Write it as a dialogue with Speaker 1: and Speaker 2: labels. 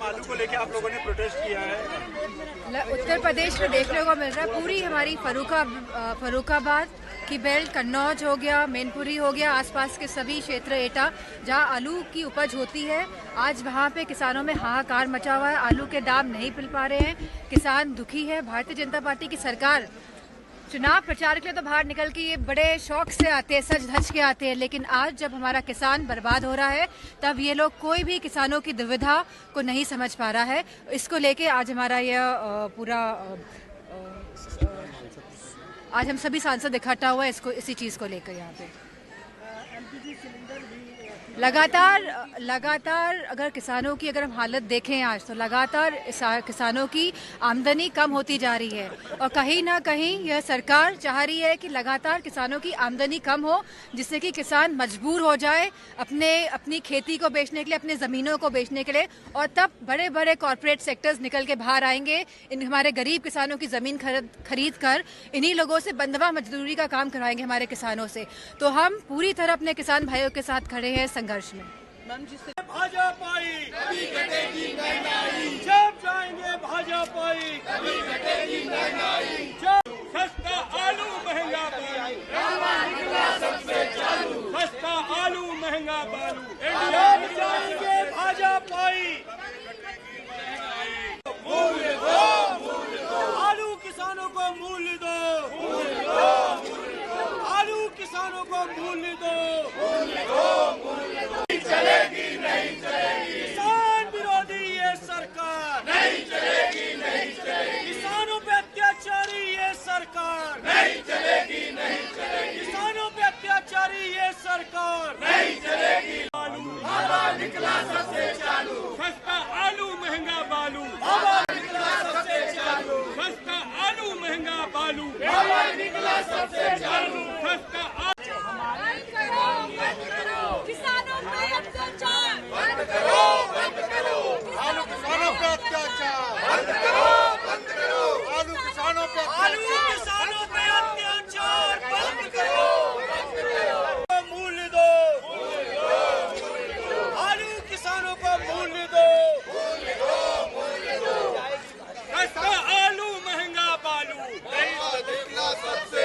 Speaker 1: आलू को लेकर आप लोगों ने प्रोटेस्ट किया है।
Speaker 2: उत्तर प्रदेश में देखने को मिल रहा है, पूरी हमारी फर्रुखाबाद की बेल्ट, कन्नौज हो गया, मैनपुरी हो गया, आसपास के सभी क्षेत्र, एटा, जहां आलू की उपज होती है, आज वहां पे किसानों में हाहाकार मचा हुआ है। आलू के दाम नहीं मिल पा रहे हैं, किसान दुखी है। भारतीय जनता पार्टी की सरकार चुनाव प्रचार के लिए तो बाहर निकल के ये बड़े शौक से आते हैं, सज धज के आते हैं, लेकिन आज जब हमारा किसान बर्बाद हो रहा है तब ये लोग कोई भी किसानों की दुविधा को नहीं समझ पा रहा है। इसको लेके आज हमारा यह पूरा आज हम सभी सांसद इकट्ठा हुआ है इसी चीज़ को लेकर यहाँ पे। लगातार अगर किसानों की अगर हम हालत देखें आज, तो लगातार किसानों की आमदनी कम होती जा रही है और कहीं ना कहीं यह सरकार चाह रही है कि लगातार किसानों की आमदनी कम हो, जिससे कि किसान मजबूर हो जाए अपनी खेती को बेचने के लिए, अपने ज़मीनों को बेचने के लिए, और तब बड़े बड़े कॉरपोरेट सेक्टर्स निकल के बाहर आएंगे। हमारे गरीब किसानों की ज़मीन खरीद कर इन्हीं लोगों से बंधवा मजदूरी का काम करवाएंगे हमारे किसानों से। तो हम पूरी तरह अपने किसान भाइयों के साथ खड़े हैं संघर्ष में।
Speaker 1: भाजपाई कभी कटेगी महंगाई, जब जाएंगे भाजपाई कभी कटेगी महंगाई, जब सस्ता आलू महंगा बालू, सबसे चालू सस्ता आलू महंगा बालू, जब जाएंगे भाजपाई मूल्य दो, आलू किसानों को मूल्य दो, आलू किसानों को मूल्य दो, चलेगी नहीं चलेगी किसान विरोधी ये सरकार, नहीं चलेगी नहीं चलेगी किसानों पे अत्याचारी ये सरकार, नहीं चलेगी नहीं चलेगी किसानों पे अत्याचारी ये सरकार, नहीं चलेगी। बाबा निकला सबसे चालू, सस्ता आलू महंगा बालू, बाबा निकला सबसे चालू, सस्ता आलू महंगा बालू, बाबा निकला सबसे चालू, सस्ता
Speaker 3: किसानों पे अत्याचार
Speaker 1: बंद करो, बंद करो, आलू किसानों पे अत्याचार बंद करो, बंद करो, आलू किसानों पे अत्याचार बंद करो, बंद करो, मूल्य दो, आलू किसानों को मूल्य दो, सस्ता आलू महंगा बालू, निकला सबसे